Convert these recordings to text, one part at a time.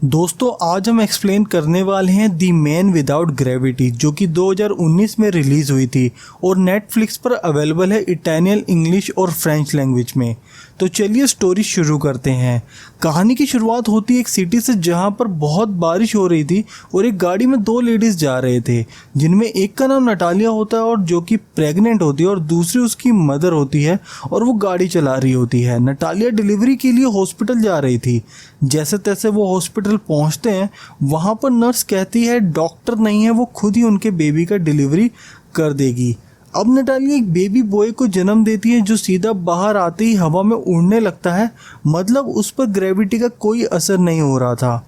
दोस्तों आज हम एक्सप्लेन करने वाले हैं दी मैन विदाउट ग्रेविटी, जो कि 2019 में रिलीज़ हुई थी और नेटफ्लिक्स पर अवेलेबल है इटालियन, इंग्लिश और फ्रेंच लैंग्वेज में। तो चलिए स्टोरी शुरू करते हैं। कहानी की शुरुआत होती है एक सिटी से जहां पर बहुत बारिश हो रही थी और एक गाड़ी में दो लेडीज़ जा रहे थे, जिनमें एक का नाम नटालिया होता है और जो कि प्रेग्नेंट होती है और दूसरी उसकी मदर होती है और वो गाड़ी चला रही होती है। नटालिया डिलीवरी के लिए हॉस्पिटल जा रही थी। जैसे तैसे वो हॉस्पिटल पहुंचते हैं, वहां पर नर्स कहती है डॉक्टर नहीं है, वो खुद ही उनके बेबी का डिलीवरी कर देगी। अब नटालिया एक बेबी बॉय को जन्म देती है जो सीधा बाहर आते ही हवा में उड़ने लगता है, मतलब उस पर ग्रेविटी का कोई असर नहीं हो रहा था।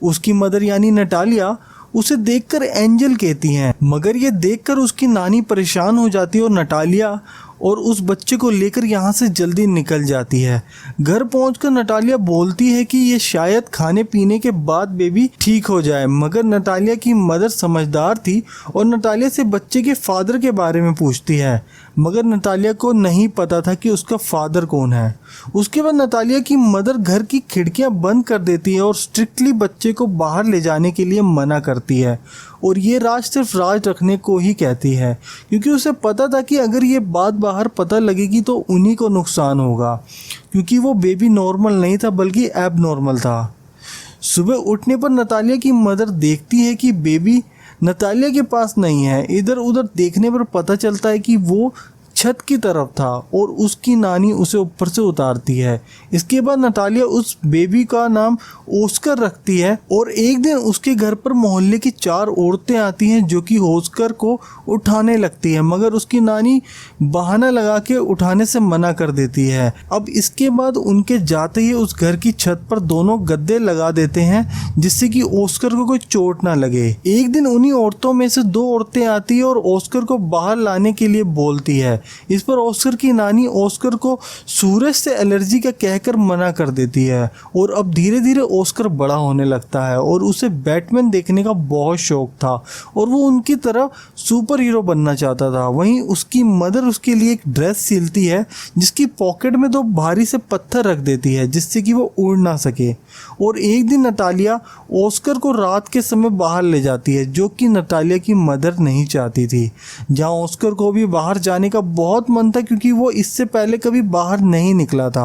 उसकी मदर यानी नटालिया उसे देखकर एंजल कहती हैं, मगर ये देखकर उसकी नानी परेशान हो जाती है और नटालिया और उस बच्चे को लेकर यहाँ से जल्दी निकल जाती है। घर पहुंचकर नटालिया बोलती है कि ये शायद खाने पीने के बाद बेबी ठीक हो जाए, मगर नटालिया की मदर समझदार थी और नटालिया से बच्चे के फादर के बारे में पूछती है, मगर नटालिया को नहीं पता था कि उसका फादर कौन है। उसके बाद नटालिया की मदर घर की खिड़कियां बंद कर देती है और स्ट्रिक्टली बच्चे को बाहर ले जाने के लिए मना करती है और ये राज सिर्फ राज रखने को ही कहती है, क्योंकि उसे पता था कि अगर ये बात बाहर पता लगेगी तो उन्हीं को नुकसान होगा, क्योंकि वो बेबी नॉर्मल नहीं था बल्कि एब नॉर्मल था। सुबह उठने पर नटालिया की मदर देखती है कि बेबी नटालिया के पास नहीं है। इधर उधर देखने पर पता चलता है कि वो छत की तरफ था और उसकी नानी उसे ऊपर से उतारती है। इसके बाद नटालिया उस बेबी का नाम ऑस्कर रखती है और एक दिन उसके घर पर मोहल्ले की 4 औरतें आती हैं जो कि ऑस्कर को उठाने लगती है, मगर उसकी नानी बहाना लगा के उठाने से मना कर देती है। अब इसके बाद उनके जाते ही उस घर की छत पर दोनों गद्दे लगा देते हैं जिससे कि ऑस्कर को कोई चोट ना लगे। एक दिन उन्हीं औरतों में से 2 औरतें आती है और ऑस्कर को बाहर लाने के लिए बोलती है। इस पर ऑस्कर की नानी ऑस्कर को सूरज से एलर्जी का कहकर मना कर देती है और अब धीरे धीरे ऑस्कर बड़ा होने लगता है और उसे बैटमैन देखने का बहुत शौक था और वो उनकी तरह सुपर हीरो बनना चाहता था। वहीं उसकी मदर उसके लिए एक ड्रेस सिलती है जिसकी पॉकेट में 2 भारी से पत्थर रख देती है जिससे कि वो उड़ ना सके। और एक दिन नटालिया ऑस्कर को रात के समय बाहर ले जाती है, जो कि नटालिया की मदर नहीं चाहती थी। जहां ऑस्कर को भी बाहर जाने का बहुत मन था क्योंकि वो इससे पहले कभी बाहर नहीं निकला था।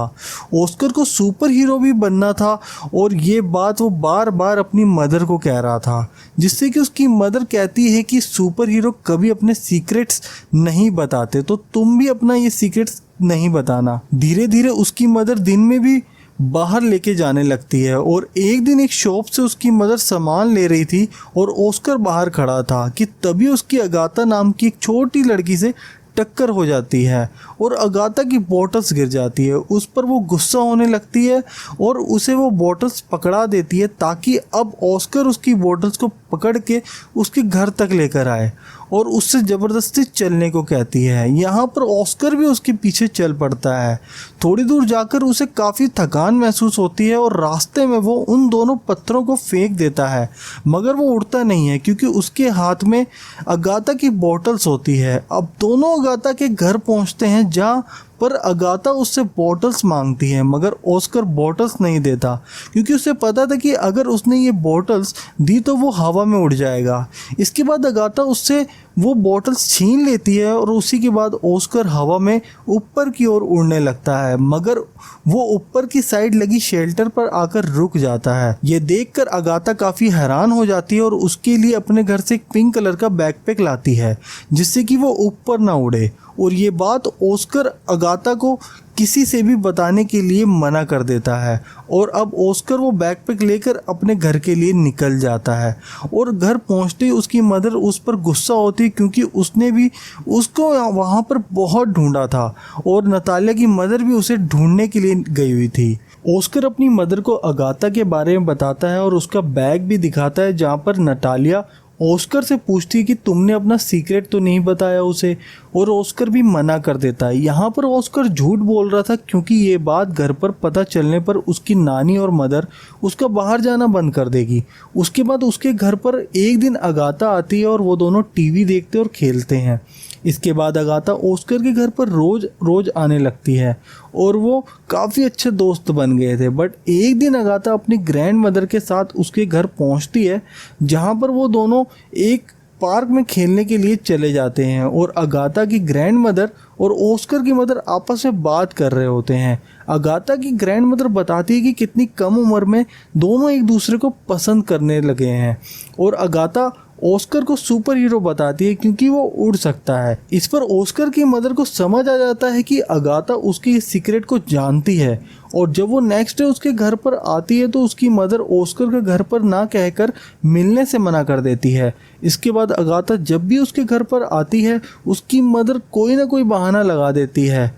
ऑस्कर को सुपर हीरो भी बनना था और ये बात वो बार बार अपनी मदर को कह रहा था, जिससे कि उसकी मदर कहती है कि सुपर हीरो कभी अपने सीक्रेट्स नहीं बताते, तो तुम भी अपना ये सीक्रेट्स नहीं बताना। धीरे धीरे उसकी मदर दिन में भी बाहर लेके जाने लगती है और एक दिन एक शॉप से उसकी मदर सामान ले रही थी और ऑस्कर बाहर खड़ा था कि तभी उसकी अगाथा नाम की एक छोटी लड़की से टक्कर हो जाती है और अगाथा की बॉटल्स गिर जाती है। उस पर वो गुस्सा होने लगती है और उसे वो बॉटल्स पकड़ा देती है ताकि अब ऑस्कर उसकी बॉटल्स को पकड़ के उसके घर तक लेकर आए और उससे ज़बरदस्ती चलने को कहती है। यहाँ पर ऑस्कर भी उसके पीछे चल पड़ता है। थोड़ी दूर जाकर उसे काफ़ी थकान महसूस होती है और रास्ते में वो उन दोनों पत्थरों को फेंक देता है, मगर वो उड़ता नहीं है क्योंकि उसके हाथ में अगाथा की बॉटल्स होती है। अब दोनों अगाथा के घर पहुँचते हैं जहाँ पर अगाथा उससे बॉटल्स मांगती है, मगर ऑस्कर बॉटल्स नहीं देता क्योंकि उसे पता था कि अगर उसने ये बॉटल्स दी तो वो हवा में उड़ जाएगा। इसके बाद अगाथा उससे वो बॉटल्स छीन लेती है और उसी के बाद ऑस्कर हवा में ऊपर की ओर उड़ने लगता है, मगर वो ऊपर की साइड लगी शेल्टर पर आकर रुक जाता है। ये देखकर अगाथा काफ़ी हैरान हो जाती है और उसके लिए अपने घर से एक पिंक कलर का बैकपैक लाती है जिससे कि वो ऊपर ना उड़े। और ये बात ऑस्कर अगाथा को किसी से भी बताने के लिए मना कर देता है और अब ऑस्कर वो बैकपैक लेकर अपने घर के लिए निकल जाता है और घर पहुंचते ही उसकी मदर उस पर गुस्सा होती क्योंकि उसने भी उसको वहाँ पर बहुत ढूंढा था और नटालिया की मदर भी उसे ढूंढने के लिए गई हुई थी। ऑस्कर अपनी मदर को अगाथा के बारे में बताता है और उसका बैग भी दिखाता है जहाँ पर नटालिया ऑस्कर से पूछती है कि तुमने अपना सीक्रेट तो नहीं बताया उसे, और ऑस्कर भी मना कर देता है। यहाँ पर ऑस्कर झूठ बोल रहा था क्योंकि ये बात घर पर पता चलने पर उसकी नानी और मदर उसका बाहर जाना बंद कर देगी। उसके बाद उसके घर पर एक दिन अगाथा आती है और वो दोनों टीवी देखते और खेलते हैं। इसके बाद अगाथा ऑस्कर के घर पर रोज रोज आने लगती है और वो काफ़ी अच्छे दोस्त बन गए थे। बट एक दिन अगाथा अपनी ग्रैंड मदर के साथ उसके घर पहुंचती है, जहां पर वो दोनों एक पार्क में खेलने के लिए चले जाते हैं और अगाथा की ग्रैंड मदर और ऑस्कर की मदर आपस में बात कर रहे होते हैं। अगाथा की ग्रैंड मदर बताती है कि कितनी कम उम्र में दोनों एक दूसरे को पसंद करने लगे हैं और अगाथा ऑस्कर को सुपर हीरो बताती है क्योंकि वो उड़ सकता है। इस पर ऑस्कर की मदर को समझ आ जाता है कि अगाथा उसकी इस सीक्रेट को जानती है और जब वो नेक्स्ट डे उसके घर पर आती है तो उसकी मदर ऑस्कर के घर पर ना कहकर मिलने से मना कर देती है। इसके बाद अगाथा जब भी उसके घर पर आती है उसकी मदर कोई ना कोई बहाना लगा देती है।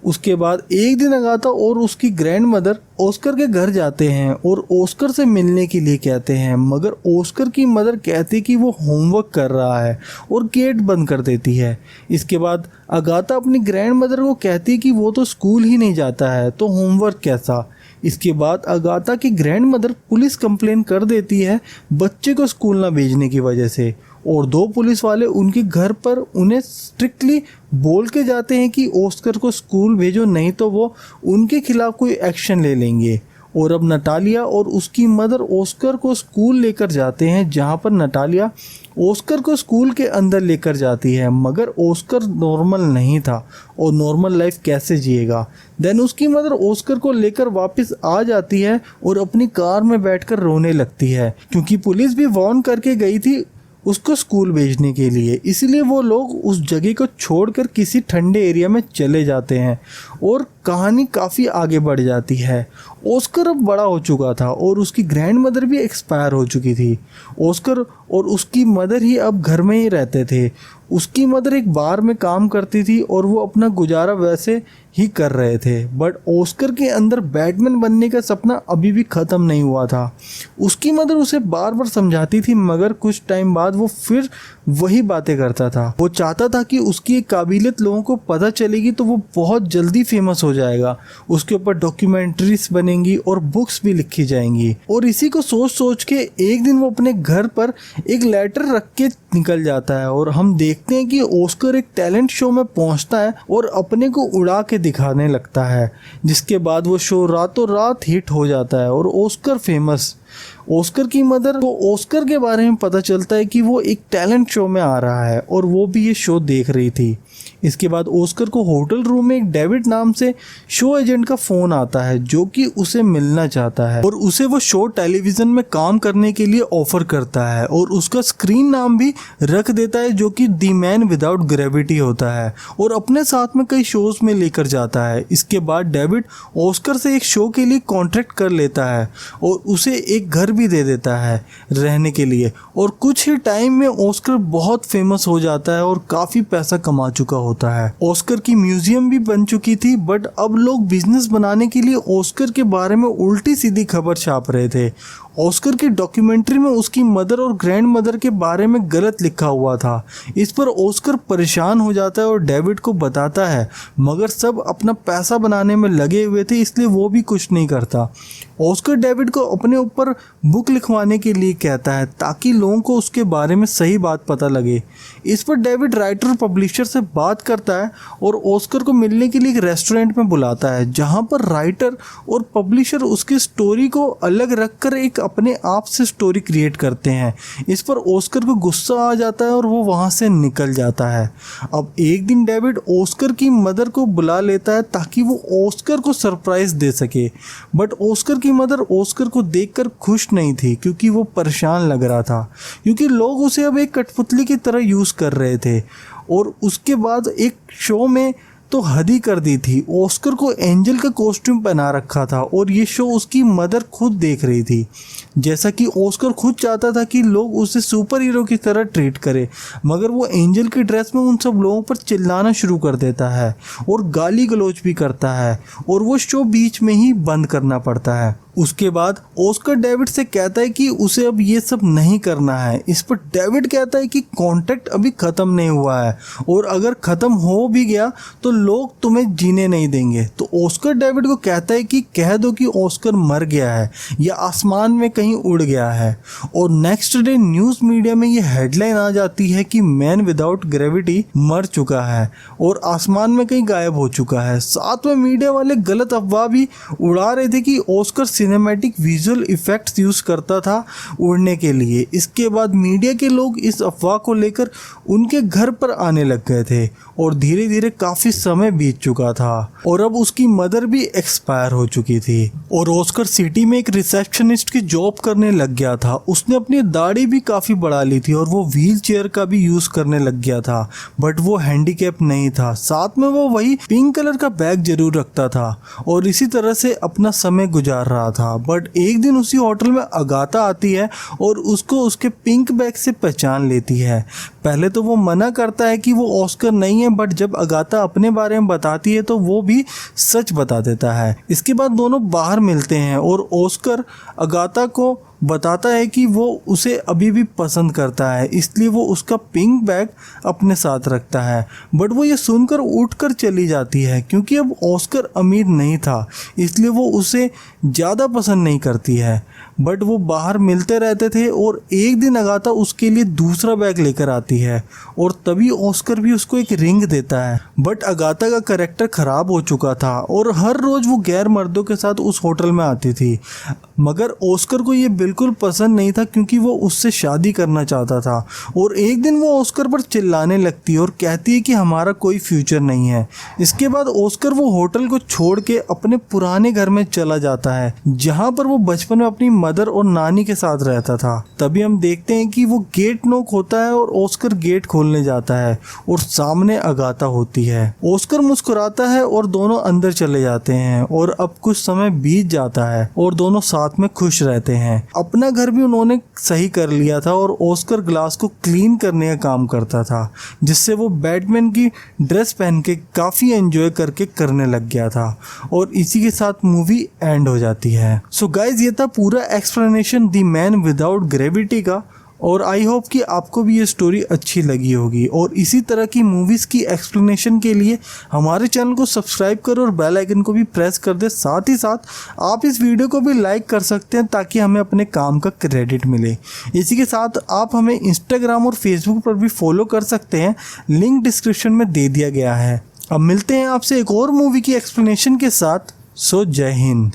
उसके बाद एक दिन अगाथा और उसकी ग्रैंड मदर ऑस्कर के घर जाते हैं और ऑस्कर से मिलने के लिए कहते हैं, मगर ऑस्कर की मदर कहती कि वो होमवर्क कर रहा है और गेट बंद कर देती है। इसके बाद अगाथा अपनी ग्रैंड मदर को कहती कि वो तो स्कूल ही नहीं जाता है तो होमवर्क कैसा। इसके बाद अगाथा की ग्रैंड मदर पुलिस कंप्लेन कर देती है बच्चे को स्कूल ना भेजने की वजह से और 2 पुलिस वाले उनके घर पर उन्हें स्ट्रिक्टली बोल के जाते हैं कि ऑस्कर को स्कूल भेजो, नहीं तो वो उनके खिलाफ कोई एक्शन ले लेंगे। और अब नटालिया और उसकी मदर ऑस्कर को स्कूल लेकर जाते हैं, जहां पर नटालिया ऑस्कर को स्कूल के अंदर लेकर जाती है, मगर ऑस्कर नॉर्मल नहीं था और नॉर्मल लाइफ कैसे जिएगा। देन उसकी मदर ऑस्कर को लेकर वापस आ जाती है और अपनी कार में बैठकर रोने लगती है क्योंकि पुलिस भी वार्न करके गई थी उसको स्कूल भेजने के लिए, इसलिए वो लोग उस जगह को छोड़कर किसी ठंडे एरिया में चले जाते हैं और कहानी काफ़ी आगे बढ़ जाती है। ऑस्कर अब बड़ा हो चुका था और उसकी ग्रैंड मदर भी एक्सपायर हो चुकी थी। ऑस्कर और उसकी मदर ही अब घर में ही रहते थे। उसकी मदर एक बार में काम करती थी और वो अपना गुजारा वैसे ही कर रहे थे। बट ऑस्कर के अंदर बैटमैन बनने का सपना अभी भी ख़त्म नहीं हुआ था। उसकी मदर उसे बार बार समझाती थी, मगर कुछ टाइम बाद वो फिर वही बातें करता था। वो चाहता था कि उसकी एक काबिलियत लोगों को पता चलेगी तो वो बहुत जल्दी फेमस हो जाएगा, उसके ऊपर डॉक्यूमेंट्रीज बनेंगी और बुक्स भी लिखी जाएंगी। और इसी को सोच सोच के एक दिन वो अपने घर पर एक लेटर रख के निकल जाता है और हम देखते हैं कि ऑस्कर एक टैलेंट शो में पहुंचता है और अपने को उड़ा के दिखाने लगता है, जिसके बाद वो शो रातों रात हिट हो जाता है और ऑस्कर फेमस। ऑस्कर की मदर को ऑस्कर के बारे में पता चलता है कि वो एक टैलेंट शो में आ रहा है और वो भी ये शो देख रही थी। इसके बाद ऑस्कर को होटल रूम में एक डेविड नाम से शो एजेंट का फ़ोन आता है जो कि उसे मिलना चाहता है और उसे वो शो टेलीविज़न में काम करने के लिए ऑफर करता है और उसका स्क्रीन नाम भी रख देता है जो कि द मैन विदाउट ग्रेविटी होता है और अपने साथ में कई शोज़ में लेकर जाता है। इसके बाद डेविड ऑस्कर से एक शो के लिए कॉन्ट्रैक्ट कर लेता है और उसे एक घर भी दे देता है रहने के लिए और कुछ ही टाइम में ऑस्कर बहुत फेमस हो जाता है और काफ़ी पैसा कमा चुका होता है। ऑस्कर की म्यूजियम भी बन चुकी थी, बट अब लोग बिजनेस बनाने के लिए ऑस्कर के बारे में उल्टी सीधी खबर छाप रहे थे। ऑस्कर की डॉक्यूमेंट्री में उसकी मदर और ग्रैंड मदर के बारे में गलत लिखा हुआ था। इस पर ऑस्कर परेशान हो जाता है और डेविड को बताता है, मगर सब अपना पैसा बनाने में लगे हुए थे इसलिए वो भी कुछ नहीं करता। ऑस्कर डेविड को अपने ऊपर बुक लिखवाने के लिए कहता है ताकि लोगों को उसके बारे में सही बात पता लगे। इस पर डेविड राइटर और पब्लिशर से बात करता है और ऑस्कर को मिलने के लिए एक रेस्टोरेंट में बुलाता है, जहां पर राइटर और पब्लिशर उसकी स्टोरी को अलग रखकर एक अपने आप से स्टोरी क्रिएट करते हैं। इस पर ऑस्कर को गुस्सा आ जाता है और वो वहां से निकल जाता है। अब एक दिन डेविड ऑस्कर की मदर को बुला लेता है ताकि वो ऑस्कर को सरप्राइज दे सके, बट ऑस्कर की मदर ऑस्कर को देखकर खुश नहीं थी क्योंकि वो परेशान लग रहा था क्योंकि लोग उसे अब एक कठपुतली की तरह यूज़ कर रहे थे। और उसके बाद एक शो में तो हद ही कर दी थी। ऑस्कर को एंजल का कॉस्ट्यूम पहना रखा था और ये शो उसकी मदर खुद देख रही थी। जैसा कि ऑस्कर खुद चाहता था कि लोग उसे सुपर हीरो की तरह ट्रीट करें, मगर वो एंजल की ड्रेस में उन सब लोगों पर चिल्लाना शुरू कर देता है और गाली गलौज भी करता है और वो शो बीच में ही बंद करना पड़ता है। उसके बाद ऑस्कर डेविड से कहता है कि उसे अब ये सब नहीं करना है। इस पर डेविड कहता है कि कॉन्ट्रैक्ट अभी ख़त्म नहीं हुआ है और अगर ख़त्म हो भी गया तो लोग तुम्हें जीने नहीं देंगे। तो ऑस्कर डेविड को कहता है कि कह दो कि ऑस्कर मर गया है या आसमान में कहीं उड़ गया है। और नेक्स्ट डे न्यूज़ मीडिया में ये हेडलाइन आ जाती है कि मैन विदाउट ग्रेविटी मर चुका है और आसमान में कहीं गायब हो चुका है। साथ में मीडिया वाले गलत अफवाह भी उड़ा रहे थे कि Oscar cinematic visual effects use करता था उड़ने के लिए। इसके बाद मीडिया के लोग इस अफवाह को लेकर उनके घर पर आने लग गए थे और धीरे धीरे काफ़ी समय बीत चुका था और अब उसकी मदर भी एक्सपायर हो चुकी थी। और ऑस्कर सिटी में एक रिसेप्शनिस्ट की जॉब करने लग गया था। उसने अपनी दाढ़ी भी काफ़ी बढ़ा ली थी और वो व्हील चेयर का भी यूज़ करने लग गया था, बट वो हैंडीकैप नहीं था। साथ में वो वही पिंक कलर का बैग जरूर रखता था और इसी तरह से अपना समय गुजार रहा था। बट एक दिन उसी होटल में अगाथा आती है और उसको उसके पिंक बैग से पहचान लेती है। पहले तो वो मना करता है कि वो ऑस्कर नहीं है, बट जब अगाथा अपने बारे में बताती है तो वो भी सच बता देता है। इसके बाद दोनों बाहर मिलते हैं और ऑस्कर अगाथा को बताता है कि वो उसे अभी भी पसंद करता है, इसलिए वो उसका पिंक बैग अपने साथ रखता है। बट वो ये सुनकर उठकर चली जाती है क्योंकि अब ऑस्कर अमीर नहीं था, इसलिए वो उसे ज़्यादा पसंद नहीं करती है। बट वो बाहर मिलते रहते थे और एक दिन अगाथा उसके लिए दूसरा बैग लेकर आती है और तभी ऑस्कर भी उसको एक रिंग देता है। बट अगाथा का कैरेक्टर ख़राब हो चुका था और हर रोज़ वो गैर मर्दों के साथ उस होटल में आती थी, मगर ऑस्कर को ये बिल्कुल पसंद नहीं था क्योंकि वो उससे शादी करना चाहता था। और एक दिन वो ऑस्कर पर चिल्लाने लगती है और कहती है कि हमारा कोई फ्यूचर नहीं है। इसके बाद ऑस्कर वो होटल को छोड़ के अपने पुराने घर में चला जाता है जहाँ पर वो बचपन में अपनी मदर और नानी के साथ रहता था। तभी हम देखते हैं कि वो गेट नॉक होता है और ऑस्कर गेट खोलने जाता है और सामने अगाथा होती है। ऑस्कर मुस्कुराता है और दोनों अंदर चले जाते हैं और अब कुछ समय बीत जाता है और दोनों साथ में खुश रहते हैं। अपना घर भी उन्होंने सही कर लिया था और ऑस्कर ग्लास को क्लीन करने का काम करता था, जिससे वो बैटमैन की ड्रेस पहन के काफ़ी एंजॉय करके करने लग गया था। और इसी के साथ मूवी एंड हो जाती है। सो गाइज, ये था पूरा explanation the man without gravity का और आई होप कि आपको भी ये स्टोरी अच्छी लगी होगी। और इसी तरह की मूवीज़ की एक्सप्लेनेशन के लिए हमारे चैनल को सब्सक्राइब करो और बेल आइकन को भी प्रेस कर दे। साथ ही साथ आप इस वीडियो को भी लाइक कर सकते हैं ताकि हमें अपने काम का क्रेडिट मिले। इसी के साथ आप हमें इंस्टाग्राम और फेसबुक पर भी फॉलो कर सकते हैं, लिंक डिस्क्रिप्शन में दे दिया गया है। अब मिलते हैं आपसे एक और मूवी की एक्सप्लेनेशन के साथ। सो जय हिंद।